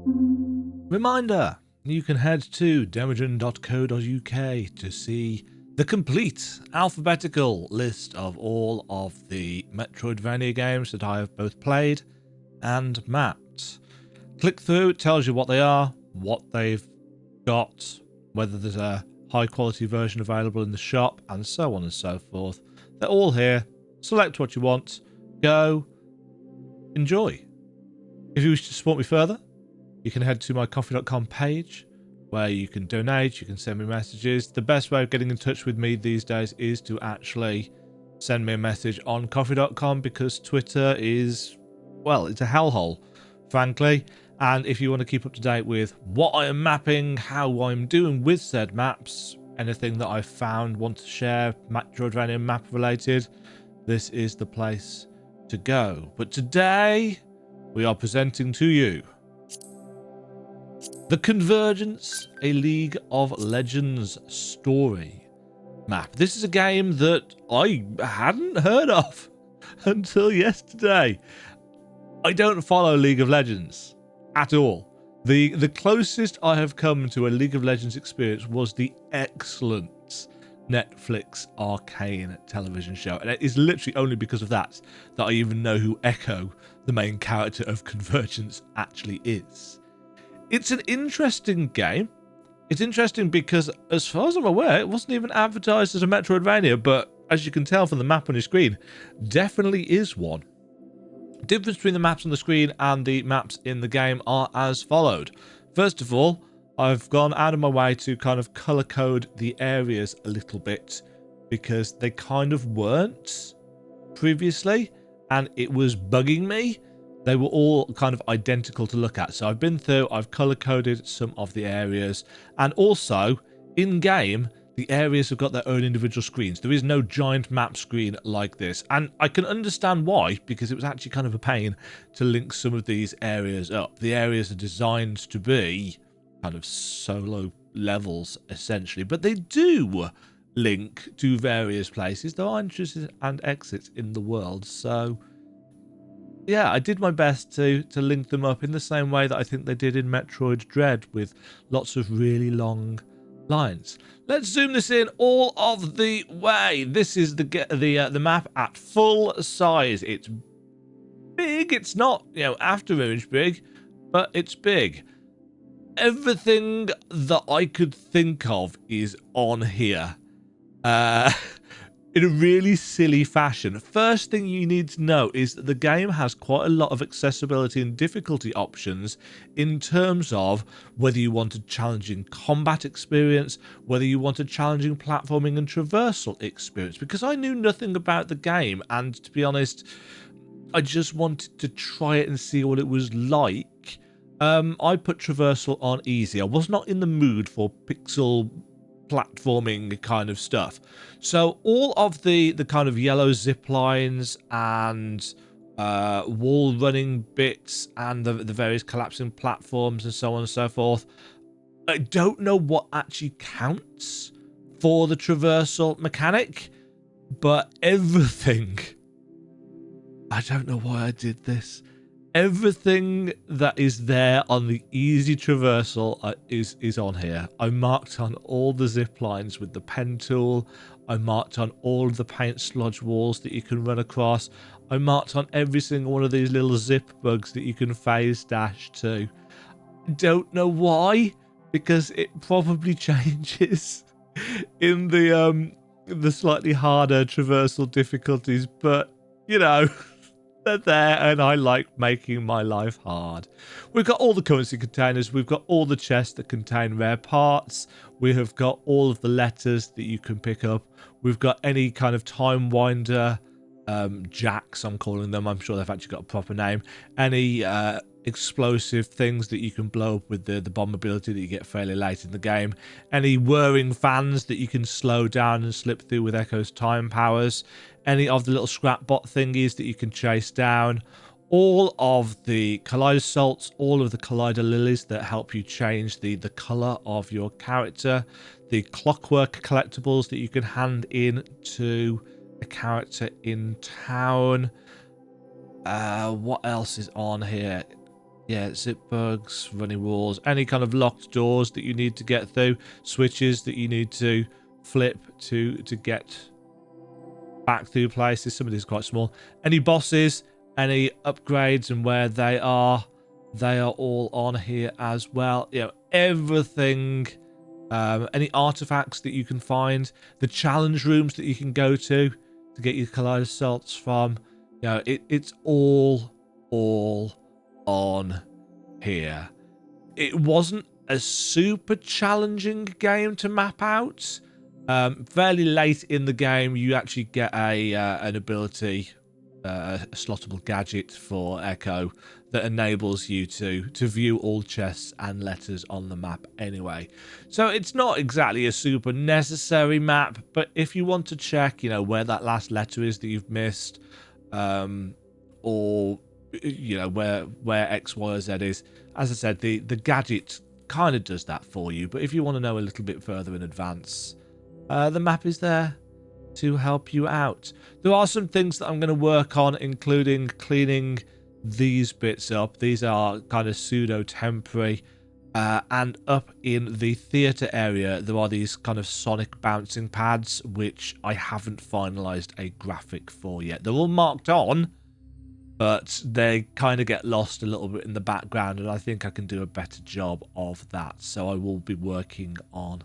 Reminder, you can head to demajen.co.uk to see the complete alphabetical list of all of the metroidvania games that I have both played and mapped. Click through, it tells you what they are, what they've got, whether there's a high quality version available in the shop, and so on and so forth. They're all here. Select what you want, go, enjoy. If you wish to support me further, you can head to my coffee.com page where you can donate, you can send me messages. The best way of getting in touch with me these days is to actually send me a message on coffee.com, because Twitter is, well, it's a hellhole, frankly. And if you want to keep up to date with what I am mapping, how I'm doing with said maps, anything that I've found, want to share, Metroidvania map related, this is the place to go. But today, we are presenting to you the Convergence, a League of Legends story map. This is a game that I hadn't heard of until yesterday. I don't follow League of Legends at all. The closest I have come to a League of Legends experience was the excellent Netflix Arcane television show, and it is literally only because of that I even know who Echo, the main character of Convergence, actually is. It's an interesting game. It's interesting because, as far as I'm aware, it wasn't even advertised as a Metroidvania, but as you can tell from the map on your screen, definitely is one. The difference between the maps on the screen and the maps in the game are as followed. First of all, I've gone out of my way to kind of color code the areas a little bit, because they kind of weren't previously, and it was bugging me. They were all kind of identical to look at. So I've been through, I've color coded some of the areas, and also in game, the areas have got their own individual screens. There is no giant map screen like this, and I can understand why, because it was actually kind of a pain to link some of these areas up. The areas are designed to be kind of solo levels essentially, but they do link to various places. There are entrances and exits in the world, so yeah, I did my best to link them up in the same way that I think they did in Metroid Dread, with lots of really long lines. Let's zoom this in all of the way. This is the map at full size. It's big. It's not, after image big, but it's big. Everything that I could think of is on here. In a really silly fashion. First thing you need to know is that the game has quite a lot of accessibility and difficulty options in terms of whether you want a challenging combat experience, whether you want a challenging platforming and traversal experience, because I knew nothing about the game, and to be honest, I just wanted to try it and see what it was like. I put traversal on easy. I was not in the mood for pixel platforming kind of stuff. So all of the kind of yellow zip lines and wall running bits and the various collapsing platforms and so on and so forth, I don't know what actually counts for the traversal mechanic, but everything, I don't know why I did this. Everything that is there on the easy traversal is on here. I marked on all the zip lines with the pen tool. I marked on all of the paint sludge walls that you can run across. I marked on every single one of these little zip bugs that you can phase dash to. Don't know why, because it probably changes in the slightly harder traversal difficulties, but they're there, and I like making my life hard. We've got all the currency containers. We've got all the chests that contain rare parts. We have got all of the letters that you can pick up. We've got any kind of time winder jacks, I'm calling them. I'm sure they've actually got a proper name. Any explosive things that you can blow up with the bomb ability that you get fairly late in the game. Any whirring fans that you can slow down and slip through with Echo's time powers. Any of the little scrapbot thingies that you can chase down. All of the kaleidosalt, all of the kaleidolilies that help you change the colour of your character. The clockwork collectibles that you can hand in to a character in town. What else is on here? Yeah, zip bugs, running walls, any kind of locked doors that you need to get through, switches that you need to flip to get back through places. Some of these are quite small. Any bosses, any upgrades and where they are all on here as well. You know, everything, any artifacts that you can find, the challenge rooms that you can go to get your kaleidosals from. You know, it's all on here. It wasn't a super challenging game to map out. Fairly late in the game, you actually get an ability, a slottable gadget for Echo that enables you to view all chests and letters on the map anyway. So it's not exactly a super necessary map, but if you want to check, you know, where that last letter is that you've missed, or you know where X, Y, or Z is, as I said, the gadget kind of does that for you. But if you want to know a little bit further in advance, the map is there to help you out. There are some things that I'm going to work on, including cleaning these bits up. These are kind of pseudo temporary. And up in the theatre area, there are these kind of sonic bouncing pads, which I haven't finalised a graphic for yet. They're all marked on, but they kind of get lost a little bit in the background, and I think I can do a better job of that. So I will be working on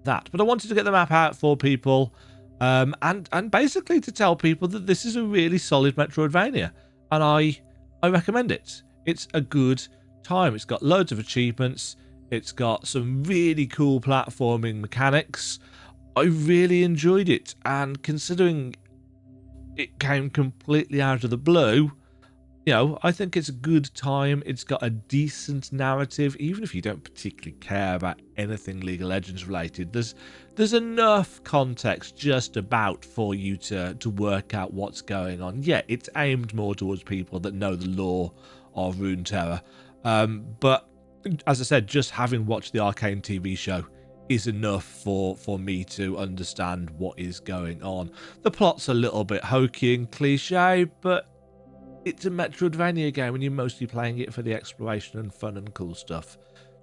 that. But I wanted to get the map out for people, and basically to tell people that this is a really solid Metroidvania, and I recommend it. It's a good time. It's got loads of achievements. It's got some really cool platforming mechanics. I really enjoyed it, and considering it came completely out of the blue, you know, I think it's a good time. It's got a decent narrative, even if you don't particularly care about anything League of Legends related. There's enough context just about for you to work out what's going on. Yeah, it's aimed more towards people that know the lore of Runeterra. But as I said, just having watched the Arcane TV show is enough for me to understand what is going on. The plot's a little bit hokey and cliche, but it's a Metroidvania game and you're mostly playing it for the exploration and fun and cool stuff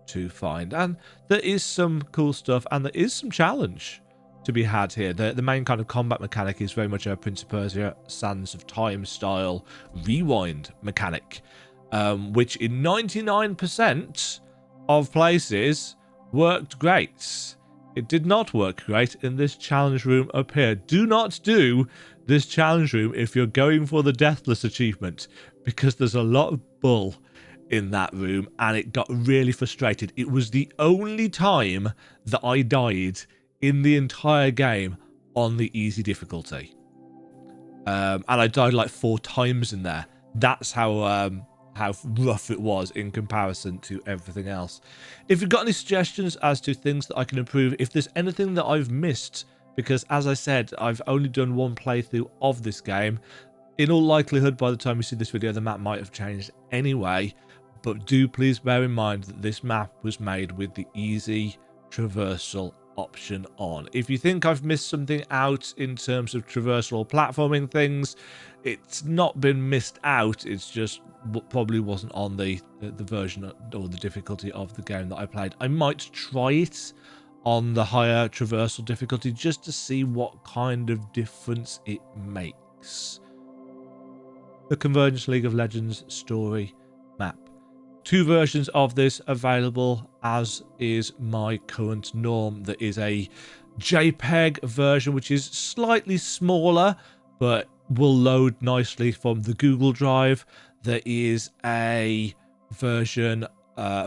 to find. And there is some cool stuff and there is some challenge to be had here. The main kind of combat mechanic is very much a Prince of Persia Sands of Time style rewind mechanic, which in 99% of places worked great. It did not work great in this challenge room up here. Do not do this challenge room if you're going for the Deathless achievement, because there's a lot of bull in that room and it got really frustrated. It was the only time that I died in the entire game on the easy difficulty. And I died like 4 times in there. That's how rough it was in comparison to everything else. If you've got any suggestions as to things that I can improve, if there's anything that I've missed, because as I said, I've only done one playthrough of this game. In all likelihood, by the time you see this video, the map might have changed anyway, but do please bear in mind that this map was made with the easy traversal option on. If you think I've missed something out in terms of traversal or platforming things, it's not been missed out, it's just probably wasn't on the version or the difficulty of the game that I played. I might try it on the higher traversal difficulty just to see what kind of difference it makes. The Convergence League of Legends story map. 2 versions of this available, as is my current norm. There is a JPEG version which is slightly smaller but will load nicely from the Google Drive. There is a version,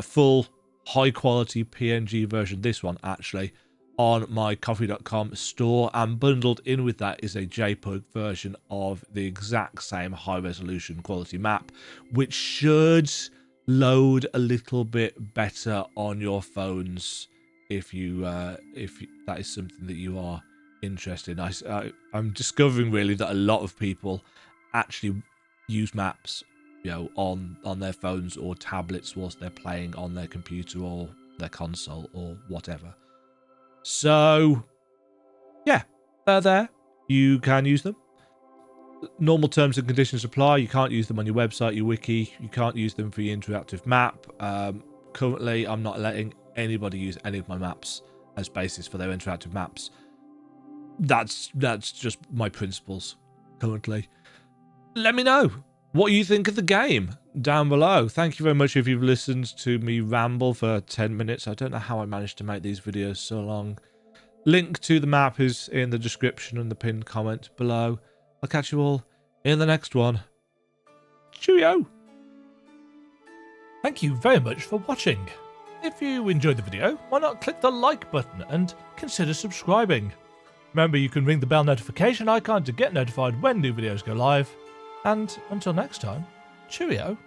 full high quality PNG version, this one actually, on my coffee.com store, and bundled in with that is a JPEG version of the exact same high resolution quality map, which should load a little bit better on your phones if that is something that you are interested in. I'm discovering really that a lot of people actually use maps, you know, on their phones or tablets whilst they're playing on their computer or their console or whatever. So yeah, they're there. You can use them. Normal terms and conditions apply. You can't use them on your website, your wiki. You can't use them for your interactive map. Currently, I'm not letting anybody use any of my maps as basis for their interactive maps. That's just my principles currently. Let me know what you think of the game down below. Thank you very much if you've listened to me ramble for 10 minutes. I don't know how I managed to make these videos so long. Link to the map is in the description and the pinned comment below. I'll catch you all in the next one. Cheerio! Thank you very much for watching. If you enjoyed the video, why not click the like button and consider subscribing. Remember, you can ring the bell notification icon to get notified when new videos go live. And until next time, cheerio.